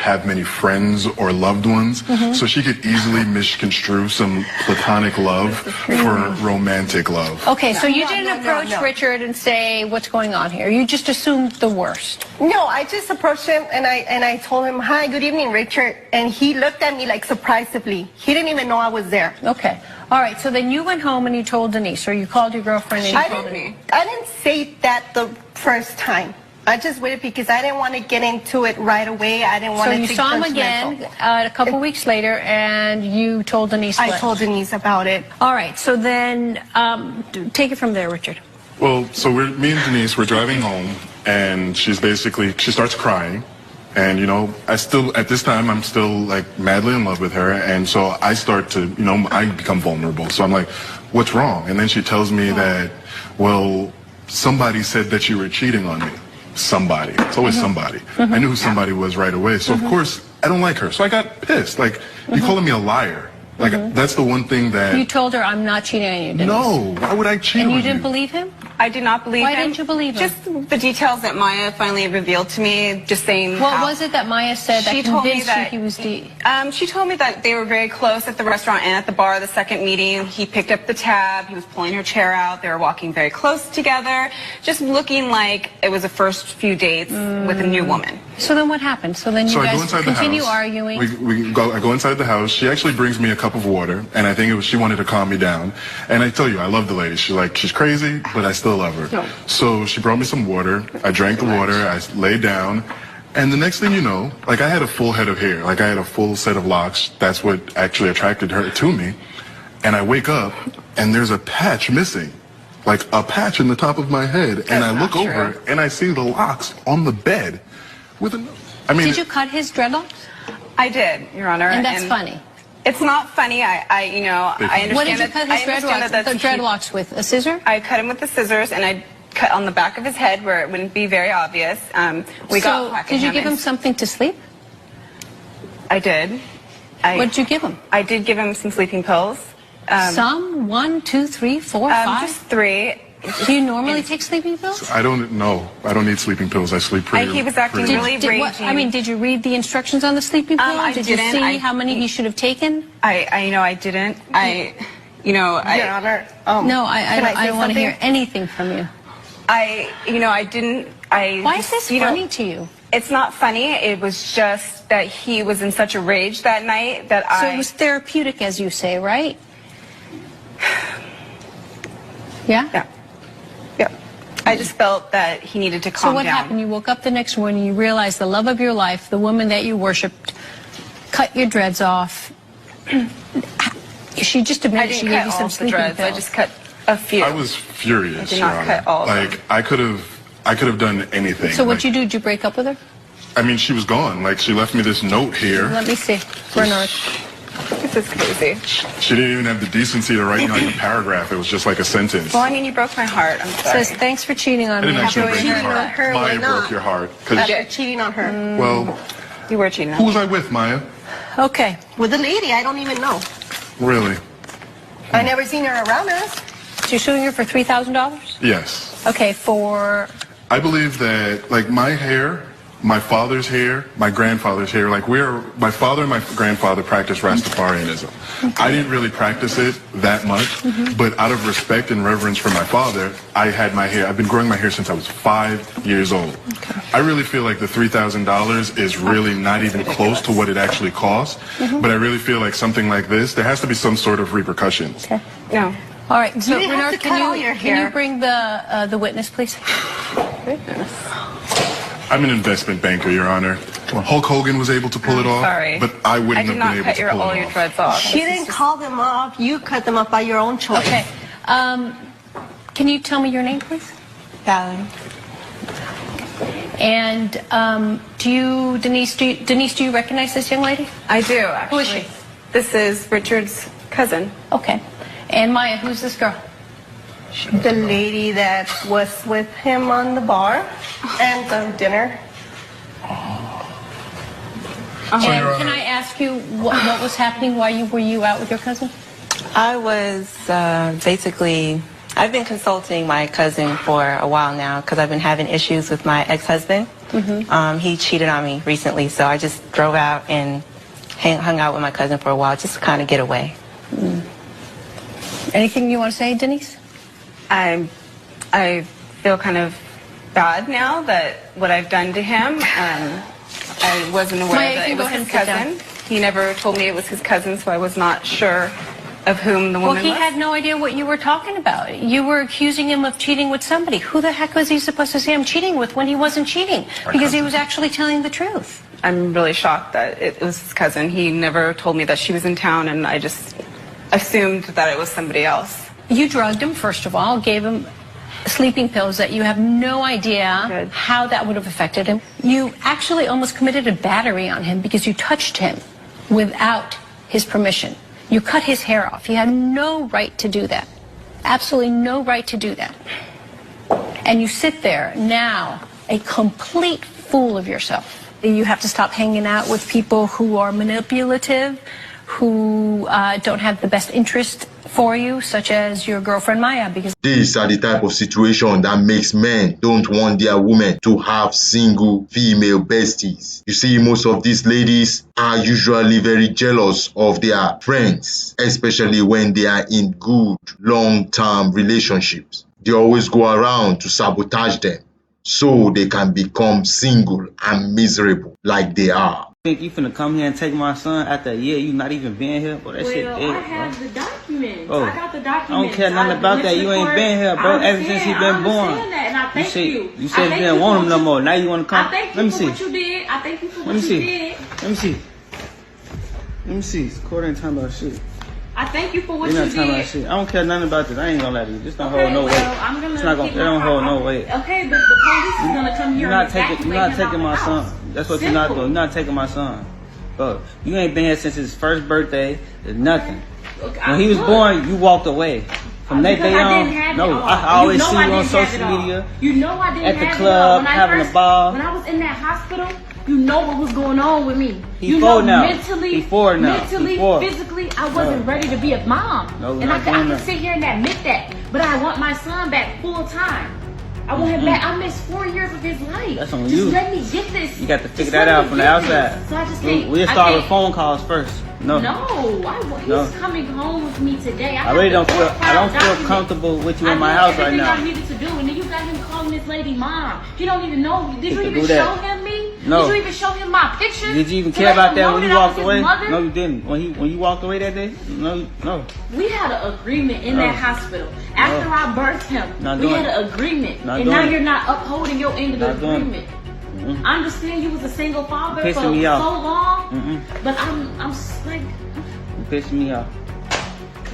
have many friends or loved ones, so she could easily misconstrue some platonic love for romantic love. Okay, so you didn't approach Richard and say, what's going on here? You just assumed the worst. No, I just approached him and I told him, hi, good evening, Richard. And he looked at me like surprisingly. He didn't even know I was there. Okay. All right, so then you went home and you told Denise, or you called your girlfriend and you told Denise. I didn't say that the first time. I just waited because I didn't want to get into it right away. I didn't want to. So you saw him again a couple weeks later, and you told Denise. I told Denise about it. All right. So then, take it from there, Richard. Well, so me and Denise, we're driving home, and she starts crying. And, you know, at this time, I'm still, like, madly in love with her. And so I start to, you know, I become vulnerable. So I'm like, what's wrong? And then she tells me that, well, somebody said that you were cheating on me. Somebody. It's always somebody. I knew who somebody was right away. So, of course, I don't like her. So I got pissed. Like, you calling me a liar. Like, that's the one thing that... You told her, I'm not cheating on you, Denise. No, why would I cheat on you? And you didn't believe him? I did not believe him. Why didn't you believe him? Just the details that Maya finally revealed to me, just saying What was it that Maya said that convinced you he was she told me that they were very close at the restaurant and at the bar the second meeting. He picked up the tab, he was pulling her chair out, they were walking very close together, just looking like it was the first few dates with a new woman. So then what happened? So then you guys continue arguing. I go inside the house. She actually brings me a cup of water, and I think she wanted to calm me down. And I tell you, I love the lady. She's crazy, but I still love her. No. So she brought me some water. I drank the water. I laid down. And the next thing you know, like, I had a full head of hair. Like, I had a full set of locks. That's what actually attracted her to me. And I wake up, and there's a patch missing. Like, a patch in the top of my head. And I look over, and I see the locks on the bed. Did you cut his dreadlocks? I did, Your Honor. And that's funny. It's not funny. I understand. What did you cut his dreadlocks with? A scissor? I cut him with the scissors, and I cut on the back of his head where it wouldn't be very obvious. Did you give him something to sleep? I did. What did you give him? I did give him some sleeping pills. Some? 1, 2, 3, 4, 5? Just 3. Do you normally take sleeping pills? I don't know. I don't need sleeping pills. I sleep pretty. He was acting really raging. Did you read the instructions on the sleeping pill? Did you see how many he should have taken? I didn't. Your Honor. No, I don't want to hear anything from you. I didn't. Why is this funny to you? It's not funny. It was just that he was in such a rage that night that So it was therapeutic, as you say, right? Yeah? Yeah. I just felt that he needed to calm down. So what happened? You woke up the next morning, you realized the love of your life, the woman that you worshipped, cut your dreads off. She just admitted she gave you some sleeping pills. I just cut a few. I was furious, I did not cut all of them. Like, I could have done anything. So what'd you do? Did you break up with her? I mean, she was gone. Like, she left me this note here. Let me see. Bernard. This is crazy. She didn't even have the decency to write me like a paragraph. It was just like a sentence. Well, I mean, you broke my heart. I'm sorry. Says, thanks for cheating on me. I didn't actually break your on heart. her, Maya broke your heart. You're cheating on her. Well, you were cheating on who me. was I with, Maya? Okay. With a lady I don't even know. Really? I never seen her around us. So you're suing her for $3,000? Yes. Okay, for... I believe that, like, my hair, my father's hair, my grandfather's hair, like, my father and my grandfather practiced Rastafarianism. Okay. I didn't really practice it that much, but out of respect and reverence for my father, I had my hair. I've been growing my hair since I was 5 years old. Okay. I really feel like the $3,000 is really not even close to what it actually costs, but I really feel like something like this, there has to be some sort of repercussions. Okay. No. All right, so you Bernard, can you bring the witness, please? Witness. I'm an investment banker, Your Honor. Hulk Hogan was able to pull it off, sorry. but I wouldn't have been able to pull it off. I did not cut all your dreads off. She didn't call them off. You cut them off by your own choice. Okay. Can you tell me your name, please? Valerie. And Denise, do you recognize this young lady? I do, actually. Who is she? This is Richard's cousin. Okay. And Maya, who's this girl? The lady that was with him on the bar and the dinner. And can I ask you what was happening while were you out with your cousin? I was basically I've been consulting my cousin for a while now because I've been having issues with my ex-husband. He cheated on me recently, so I just drove out and hung out with my cousin for a while just to kind of get away. Anything you want to say, Denise? I feel kind of bad now that what I've done to him. I wasn't aware Maya, that you it go was ahead his and sit down. cousin. He never told me it was his cousin, so I was not sure of whom the Well, woman he was. had no idea what you were talking about. You were accusing him of cheating with somebody. Who the heck was he supposed to say I'm cheating with when he wasn't cheating? Because he was actually telling the truth. I'm really shocked that it was his cousin. He never told me that she was in town, and I just assumed that it was somebody else. You drugged him, first of all, gave him sleeping pills that you have no idea Good. how that would have affected him. You actually almost committed a battery on him because you touched him without his permission. You cut his hair off. You had no right to do that. Absolutely no right to do that. And you sit there now, a complete fool of yourself. You have to stop hanging out with people who are manipulative, who don't have the best interest for you, such as your girlfriend Maya, because These are the type of situation that makes men don't want their women to have single female besties. You see, most of these ladies are usually very jealous of their friends, especially when they are in good long-term relationships. They always go around to sabotage them so they can become single and miserable like they are. Think you finna come here and take my son after a year you not even been here? Bro, that shit dead, I have the documents. bro. I got the documents. I don't care nothing about that. You ain't been here, bro, ever since he been born. I understand that, and I thank you. You said you didn't want him no more. Now you wanna come? I thank Let you me for see. what you did. I thank you for Let what me you see. did. Let me see. Let me see. Court ain't talking about shit. I thank you for what You're you not talking about did. shit. I don't care nothing about this. I ain't gonna lie to you. This don't Okay, hold no weight. well, I'm gonna It's not gonna. keep It don't my- hold no weight. Okay, but the police is gonna come here You're not and taking. You're not taking my son. That's what you're not doing. You're not taking my son. Bro, you ain't been here since his first birthday. There's nothing. When he was born, you walked away. From that day on, no, I always see you on social media. You know I didn't at the have club, it all. having a ball. When I was in that hospital, you know what was going on with me. Before now. Mentally, Before now. mentally, Before. physically, I wasn't ready to be a mom. No, we're and I not can doing that. sit here and admit that. But I want my son back full time. I want him back. I missed 4 years of his life. That's on Just you. let me get this. You got to figure Just that let out me from the get this. outside. So I just think We'll I start think- with phone calls first. No. He's No. coming home with me today. I really don't feel. I don't feel document. comfortable with you in I my did house right everything now. I needed to do, and then you got him calling this lady mom. He don't even know. Did you could even do that. show him me? No. Did you even show him my pictures? Did you even To care let about him that know when you I was walked his away? mother? No, you didn't. When you walked away that day? No. We had an agreement in that hospital. After No. I birthed him, Not we doing had an agreement. Not and doing now it. you're not upholding your end of the Not doing it. agreement. I understand you was a single father Pissing for me so off. long, but I'm like, You pissed me off.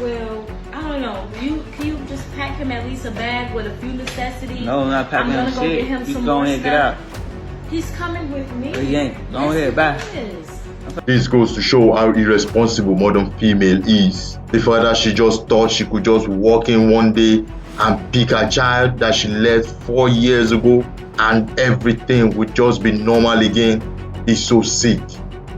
well, I don't know. Can you just pack him at least a bag with a few necessities? No, I'm not packing I'm him gonna go shit. get him You some go more ahead and get out. stuff. He's coming with me. No, he ain't. Go ahead, bye. He is. This goes to show how irresponsible modern female is. The fact that she just thought she could just walk in one day and pick a child that she left 4 years ago and everything would just be normal again is so sick.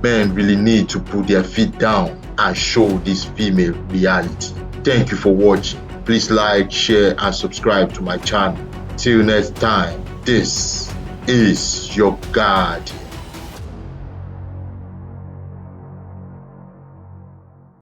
Men really need to put their feet down and show this female reality. Thank you for watching. Please like, share and subscribe to my channel. Till next time, this is your guardian.